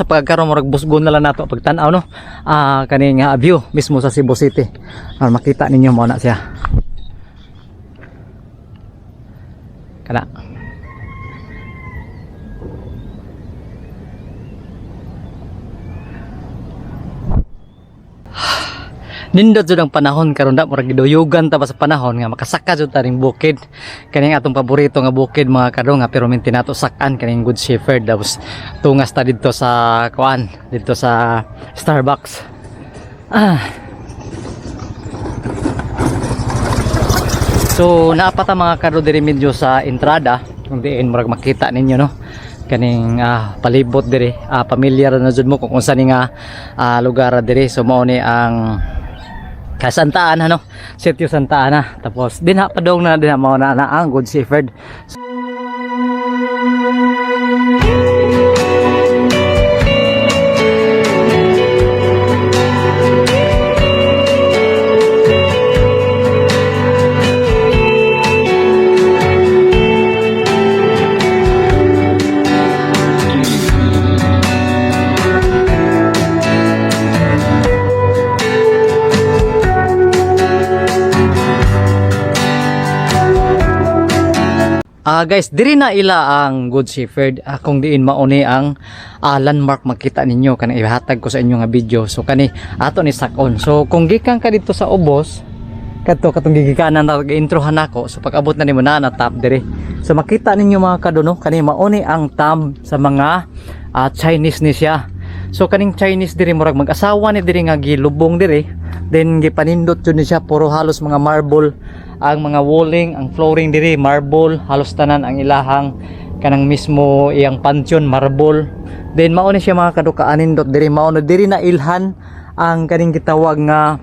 sa pagkaroon murag busgon na lang nato pagtan-aw no kaning view mismo sa Cebu City para makita ninyo mo na siya kana. Nindot jud ang panahon karon da murag giduyugan ta ba sa panahon nga makasaka jud ta ring bukid kaning atong paborito nga bukid mga kadong nga pero minti nato sakan kaning Good Shepherd tapos tungas ta didto sa kuan didto sa Starbucks. So naapata mga kadong diri medyo sa entrada kung diin murag makita ninyo no kaning palibot diri pamilyar na jud mo kung unsa ni nga lugar diri. So mao ni ang Santa Ana no, Sitio Santa Ana. Tapos dinha padong na dinha mao na ang Good Shepherd. Guys, diri na ila ang Good Shepherd kung diin mauni ang landmark makita ninyo kanang ihatag ko sa inyo nga video. So kani ato ni sakon. So kung gikan ka dito sa Ubos katong gigikanan na gi-introhan nako. So pag abot na nimo na top diri. So makita ninyo mga kaduno kani mauni ang tomb sa mga Chinese ni siya. So kaning Chinese diri murag mag-asawa ni diri nga gilubong diri. Then gipanindot jud ni siya puro halos mga marble ang mga walling, ang flooring diri marble, halos tanan ang ilahang kanang mismo iyang pansyon marble. Then mao ni siya mga kadukaan dot diri mao na diri na ilhan ang kaning gitawag nga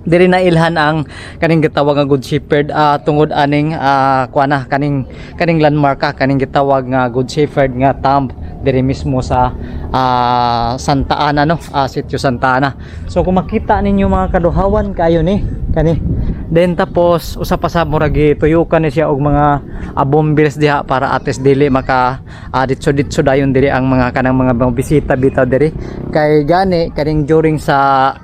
diri na ilhan ang kaning gitawag nga Good Shepherd tungod aning kuana kaning landmark kaning gitawag nga Good Shepherd nga tomb diri mismo sa Santa Ana no, Sitio Santa Ana. So kung makita ninyo mga kaduhawan kayo ni kani. Then tapos usa pa sa murag tuyukan ni siya og mga bombers diha para ates dili maka ditso dayon diri ang mga kanang mga bisita bitaw diri kay gani kaning during sa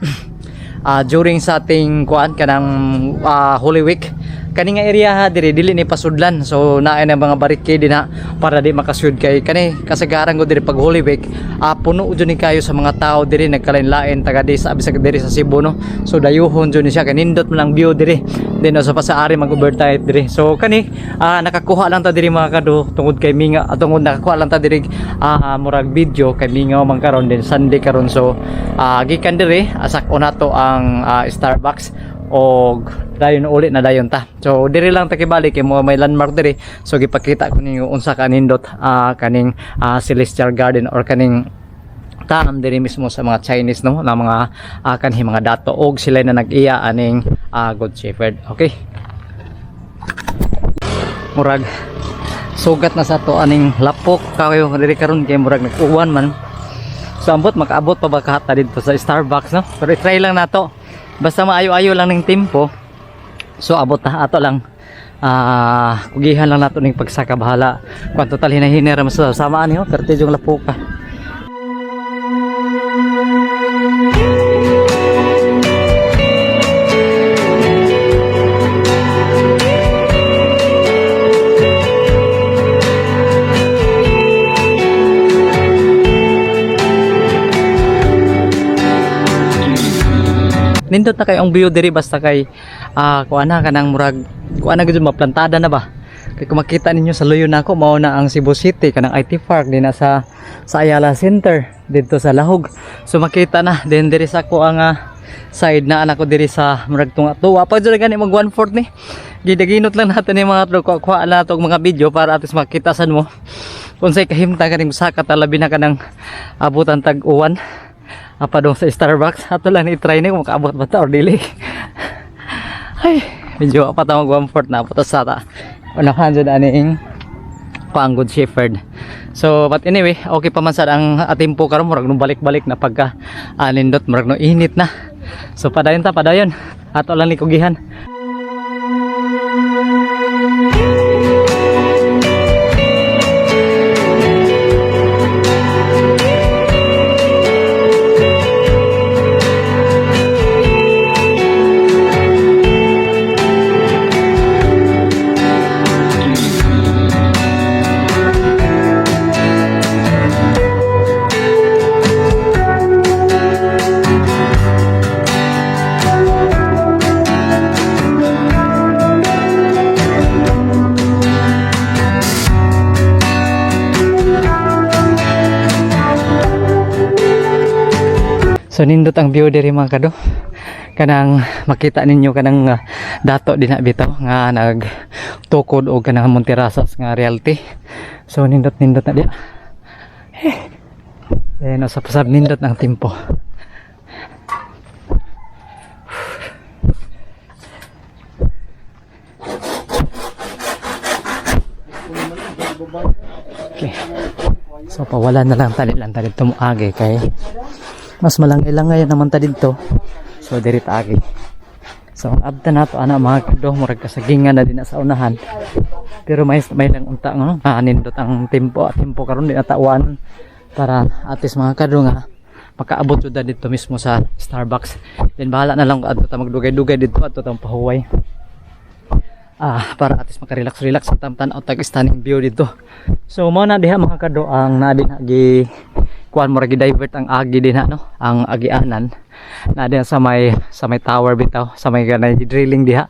ating kuan kanang Holy Week kani nga area ha diri dili ni pasudlan. So naay na mga barricade na para di makasud kay kani kasagaran ko diri pag Holy Week puno jud ni kayo sa mga tao diri nagkalain-lain taga di sa abisag diri sa Cebu no. So dayuhon jud ni siya kanindot man ang view diri then sa pasaari mag-overnight diri. So kani nakakuha lang ta diri mga kado tungod kay minga tungod nakakuha lang ta diri murag video kay minga man karon din Sunday karon. So gikan diri sak nato ang Starbucks og dayon ulit na dayon ta. So diri lang ta kibalik kay mo may landmark diri. So gipakita ko ninyo unsa kanindot kaning Celestial Garden or kaning tam diri mismo sa mga Chinese no na mga kanhi mga dato og sila na nag-iya aning Good Shepherd. Okay. Murag sugat na sa to aning lapok kayo diri karon kay murag nag-uwan man. So ambot makaabot pa ba kahata dito sa Starbucks no. Pero try lang nato. Basta maayo-ayo lang ng tempo. So abot na ato lang kugihan lang nato ning pagsaka bahala kung total hinahinera mas samaan niyo perti yung lapuka. Nindot na kay ang view diri basta kay kuana kanang murag kuana gud maplantada na ba kay kung makita ninyo sa luyo nako mao na ang Cebu City kanang IT Park din na sa Ayala Center dito sa Lahog. So makita na din diri sa ko ang side na anak ko diri sa murag tunga-tuwa pa jud gani mag 1/4 ni gidaginot lang natin ni mga kuha na to mga video para atis makita san mo unsay kahimtang kaning saka talabi na kanang abutan tag-uwan padong sa Starbucks. Ato lang i-try ni kung makaabot ba ta or dili. Ay, medyo patawag 1/4 na putas sa ta. Unahan dyan aning pang Good Shepherd. So but anyway, okay pa man sad ang atimpo karon murag no balik-balik na pagka nindot murag no init na. So padayon ta padayon. Ato lang ni kugihan. So nindot ang view diri mga kado. Kanang makita ninyo kanang dato din na bitaw nga nagtukod og kanang Monterasas nga realty. So nindot na dia. Sa pasab nindot ng tempo. Okay. So pawala na lang tali tumuagi kay mas malang-ilang ngayon naman ta dito. So dirit agi. So ang abta nato ana mga kado murag kasagingan na din sa unahan. Pero may lang unta nga nindot ang tempo karon di natawan para atis mga kado nga makaabot jud dito mismo sa Starbucks. Then bahala na lang adto ta magdugay-dugay dito adto tang pahuway. Para atis makarelax-relax sa tamtan out tag stunning view dito. So mao na diha mga kado ang naadin agi kuan mo ragi divert ang agi din no ang agianan na din sa may tower bitaw sa may ganay drilling diha.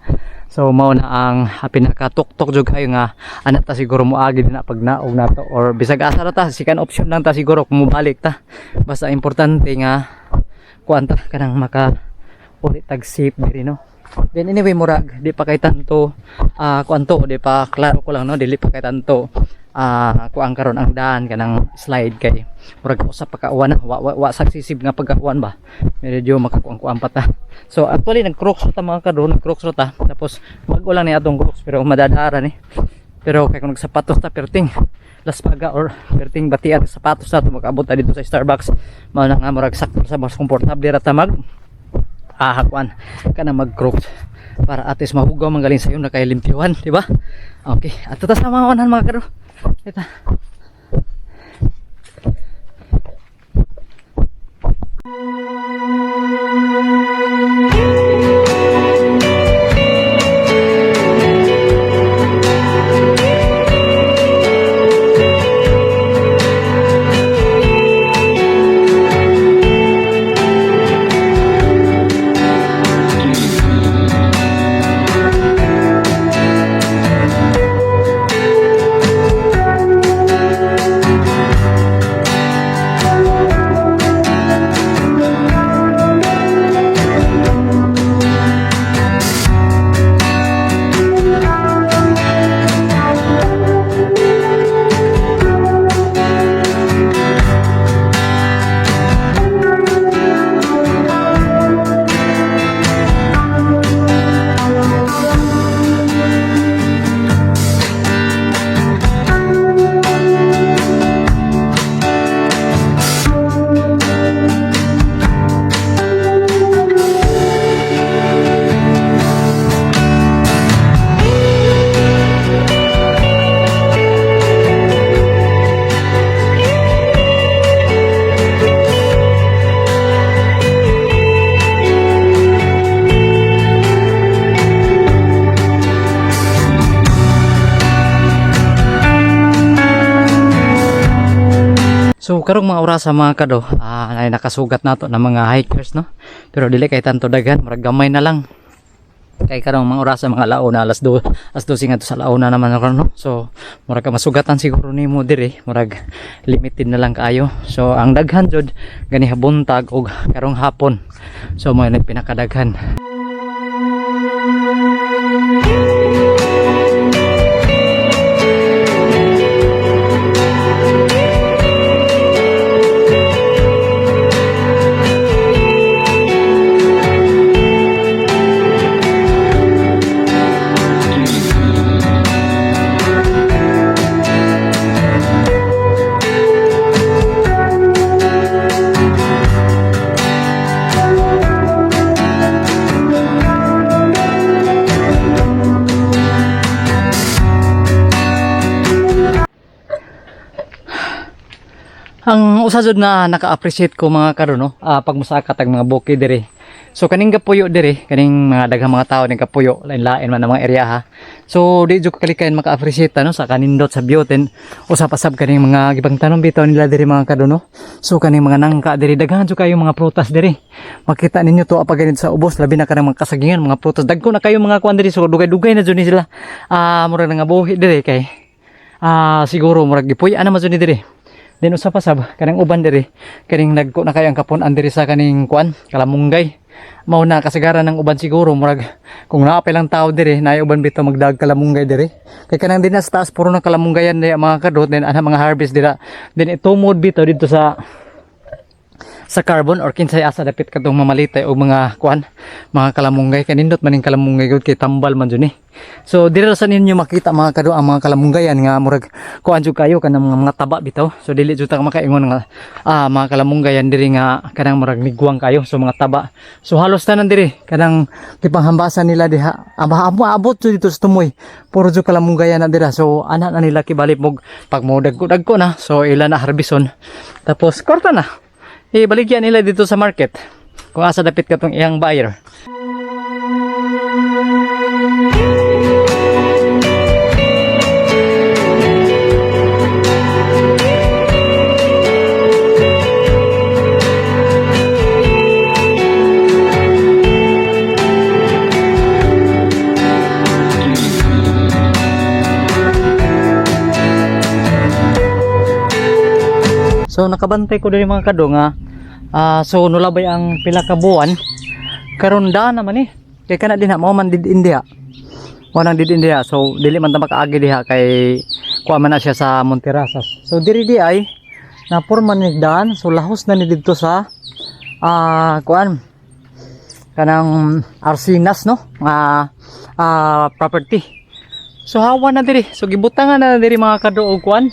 So mao na ang pinakatuktok jud kayo nga ana ta siguro mo agi din na pag naog nato or bisag asa ra ta sikan option lang ta siguro kung mobalik ta basta importante nga kuan ta kanang maka ulit tag safe diri no. Then anyway murag di pa kay tanto kuanto di pa klaro ko lang no dili pa kay tanto kuang karon ang daan kanang slide kay murag usap pagkauwan na wa sagsisib nga pagkauwan ba medyo makakuang pa ta. So actually nag-crocs ta mga karon nag-crocs ta tapos mag-ulan ni atong crocs pero madadara ni pero kay kung nagsapatos ta perting las paga or perting batian sapatos ta makaabot ta dito sa Starbucks mao na nga murag sakto sa mas komportable ra ta mag hakuan kana mag-crocs para atis mahugaw manggaling sayo na kay limpyuhan di ba? Okay ato ta sa mga unan mga karon. Ito. So karong mga oras sa mga kado ay nakasugat nato ng mga hikers no. Pero dili kay tanto daghan, murag gamay na lang. Kay karong mga oras sa mga launa alas 12 nga to sa launa naman karon no. So murag ka masugatan siguro nimo diri, murag limited na lang kaayo. So ang daghan jud gani buntag og karong hapon. So mo na pinakadaghan. Ang usa jud na naka-appreciate ko mga karon no, pag musakat ang mga bukid diri. So kaning kapuyo diri, kaning mga daghang mga tao ning kapuyo, lain-lain man ang mga area ha. So di jud kalikayan maka-appreciate no sa kanindot sa bioten usa pasab kaning mga gibang tanom bitaw nila diri mga karon no. So kaning mga nangka diri daghan jud kayo mga prutas diri. Makita ninyo to apag ganit sa ubos labi na kanang mga kasagingan mga prutas dagko na kayo mga kuan diri so dugay-dugay na jud ni sila. Murag nga buhi diri kay siguro murag gipuy ana man jud ni diri. Then usa pa sab kanang uban diri kaning nagko na kay ang kapon-an diri sa kaning kuan Kalamunggay. Mao na kasagaran ng uban siguro murag kung naa pa lang tao diri naay uban bitaw magdag Kalamunggay diri. Kay kanang din sa taas puro ng kalamunggayan diya mga kadot, then ana mga harvest dira. Then itumod bitaw dito sa carbon or kinsay asa dapit kadtong mamalitay og mga kuan mga kalamunggay kanindot maning kalamunggay gud kay tambal man jud ni. So diri sa ninyo makita mga kado ang mga kalamunggayan nga murag kuan jud kayo kanang mga taba bitaw. So dili jud ta makaingon nga mga kalamunggayan diri nga kanang murag nigwang kayo so mga taba. So halos tanan diri kanang kipanghambasan nila diha abot jud dito sa tumoy. Puro jud kalamunggayan na dira. So ana na nila kibalip mog pag mo dagko na so ila na harbison. Tapos korta na. Ibaligyan nila dito sa market kung asa dapit ka tong iyang buyer. So nakabantay ko din mga kado nga so nulabay ang pila ka buwan karon da naman kay kana din mao man did India. Mo nang did India so dili man ta makaagi diha kay kuha man na siya sa Monterasas. So diri di ay na porman ni daan so lahos na ni didto sa kuan kanang Arsinas no property. So hawa na diri so gibutangan na diri mga kado og kuan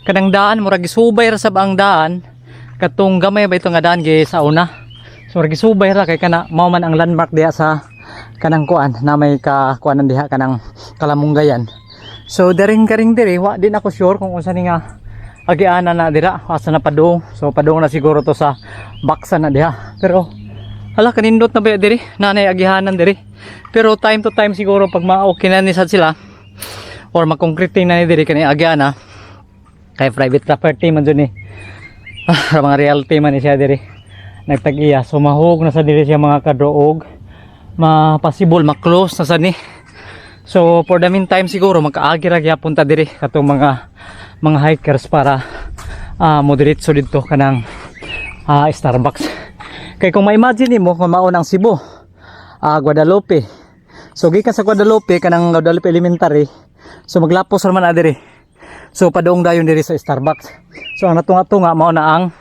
kanang daan murag gisubay ra sa ang daan katong gamay ba ito nga daan gi sa una. So murag gisubay ra kay kana mao man ang landmark diha sa kanang kuan na may kuanan diha kanang Kalamunggayan. So daring karing diri wa din ako sure kung unsa ni nga agiana na dira asa na padung. So padung na siguro to sa baksan na diha. Pero hala kanindot na ba diri nanay agihanan diri. Pero time to time siguro pag ma-okay na ni sad sila or ma-concrete na ni diri kani agiana kay private property man jud ni mga realty man siya diri nagtag-iya so mahug na sa diri siya mga kadroog ma-possible ma-close na sad ni. So for the meantime siguro magkaagi ra gyapon ta diri katong mga hikers para moderate dito kanang Starbucks. Kay kung ma-imagine mo kung maunang Cebu Guadalupe so gikan sa Guadalupe kanang Guadalupe Elementary so maglapos ra man na diri. So padung dayon diri sa Starbucks. So ang natunga-tunga mao na ang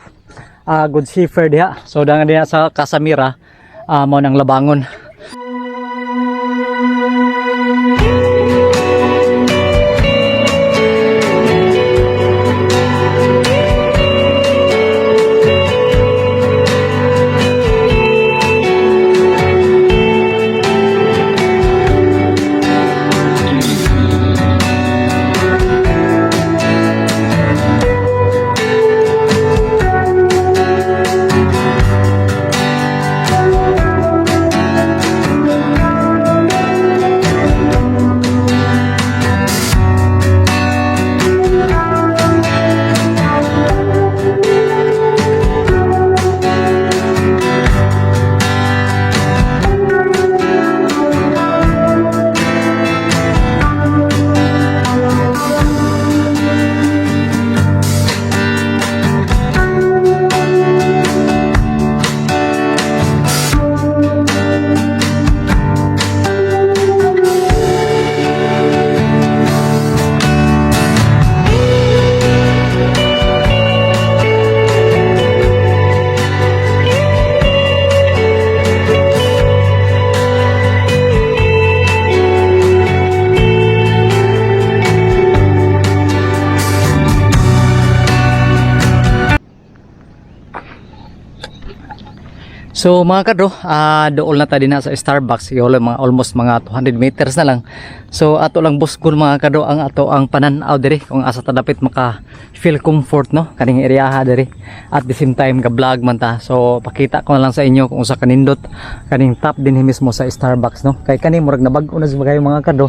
Good Shepherd diha. So dangan diha sa Casamira mao nang labangon. So mga kadro, dool na tayo din na sa Starbucks. Mga almost mga 200 meters na lang. So ato lang busgol mga kadro ang ato ang pananaw diri kung asa ta dapat maka feel comfort no kaning area diri. At the same time ka vlog man ta. So pakita ko na lang sa inyo kung usa kanindot kaning top din mismo sa Starbucks no. Kay kani murag nabag-o na kayo mga kadro.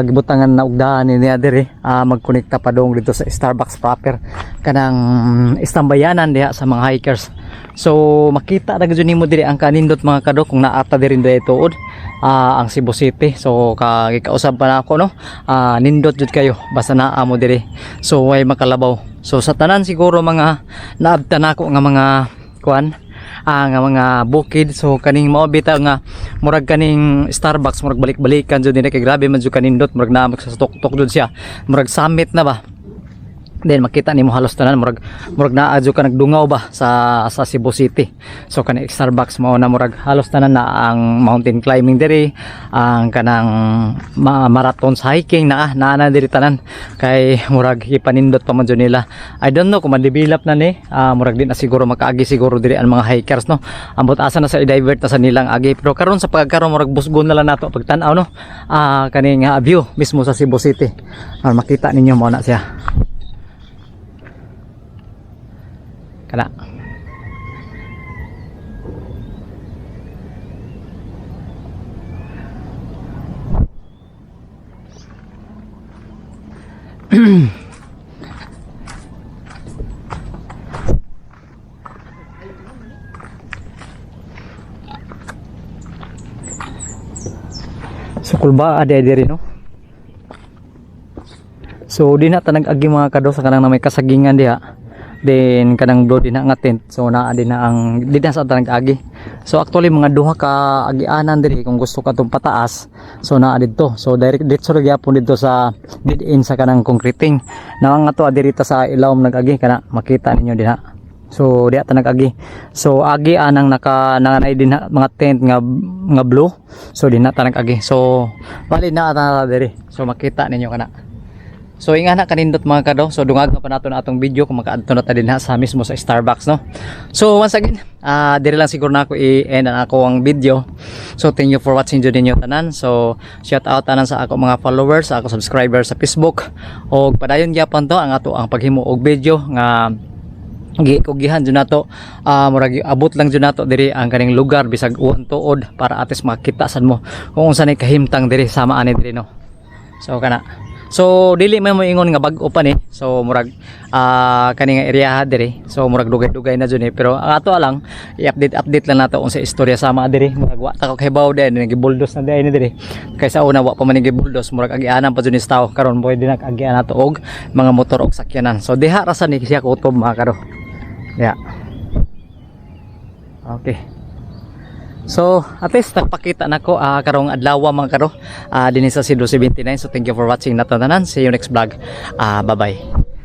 Gibutangan na ugdaan niya diri magkonekta pa dong dito sa Starbucks proper kanang istambayanan diha sa mga hikers. So makita ra gyud nimo diri ang kanindot mga kadok kung naata diri diri tuod ang Cebu City. So gikausab pa na ako no nindot jud kayo basta naa mo diri. So way makalabaw. So sa tanan siguro mga naabtan ako nga mga kuan nga mga bukid, so kaning mao bitaw nga murag kaning Starbucks murag balik-balikan jud ni kay grabe man jud kanindot, murag naamag sa tok-tok jud siya, murag summit na ba. Then makita nimo halos tanan murag naa jud ka nagdungaw ba sa Cebu City. So kanang Starbucks mao na murag halos tanan na ang mountain climbing diri, ang kanang marathon hiking na diri tanan kay murag ipanindot pa man jud nila. I don't know kung ma-develop na ni, murag din na siguro makaagi siguro diri ang mga hikers no. Ambot asa na sa i-divert na sa nilang agi, pero karon sa pagkaron murag busgon na lang nato pagtan-aw no. Kaning view mismo sa Cebu City. Makita ninyo mo na siya. Kana. Sukul ba ada diri no? So di na tanag agi mga kado sa kanang na may kasagingan diha. Then kanang blow din na nga tent, so naa din na ang di na sa tanag agi. So actually mga duha ka agianan diri kung gusto ka tong pataas, so naa didto. So direct dito ra gyapon dito sa dead end sa kanang concreting. Nawang ato diri ta sa ilawom nag-agi kana makita ninyo dinha. So diha ta nag-agi. So agi anang nanganay din mga tent nga blue. So di na ta nag-agi. So bali na ta diri. So makita ninyo kana. So ingana kanindot mga kado. So dungag na pa nato na atong video kung makaadto na ta din sa mismo sa Starbucks no. So once again, diri lang siguro na ako i-end ang ako ang video. So thank you for watching jud ninyo tanan. So shout out tanan sa ako mga followers, sa ako subscribers sa Facebook. Og padayon gyapon to ang ato ang paghimo og video nga gikugihan jud nato, murag abot lang jud nato diri ang kaning lugar bisag uwan tuod para atis makita sad mo kung unsa nay kahimtang diri sama ani diri no. So kana. So dili man mo ingon nga bag-o pa ni. So murag kani nga area diri. So murag dugay-dugay na jud ni, pero ang ato lang i-update lang nato unsa istorya sama diri. Murag wa ta kahibaw din nagibuldos na dai ni diri. Kaysa una wa pa man gibuldos, murag agianan pa jud ni tao karon pwede na agian nato og mga motor og sakyanan. So diha ra sa ni siya kutob mga karo. Yeah. Okay. So at least nagpakita nako karong adlaw mga karo dinhi sa Cebu 79. So thank you for watching nato tanan. See you next vlog. Bye bye.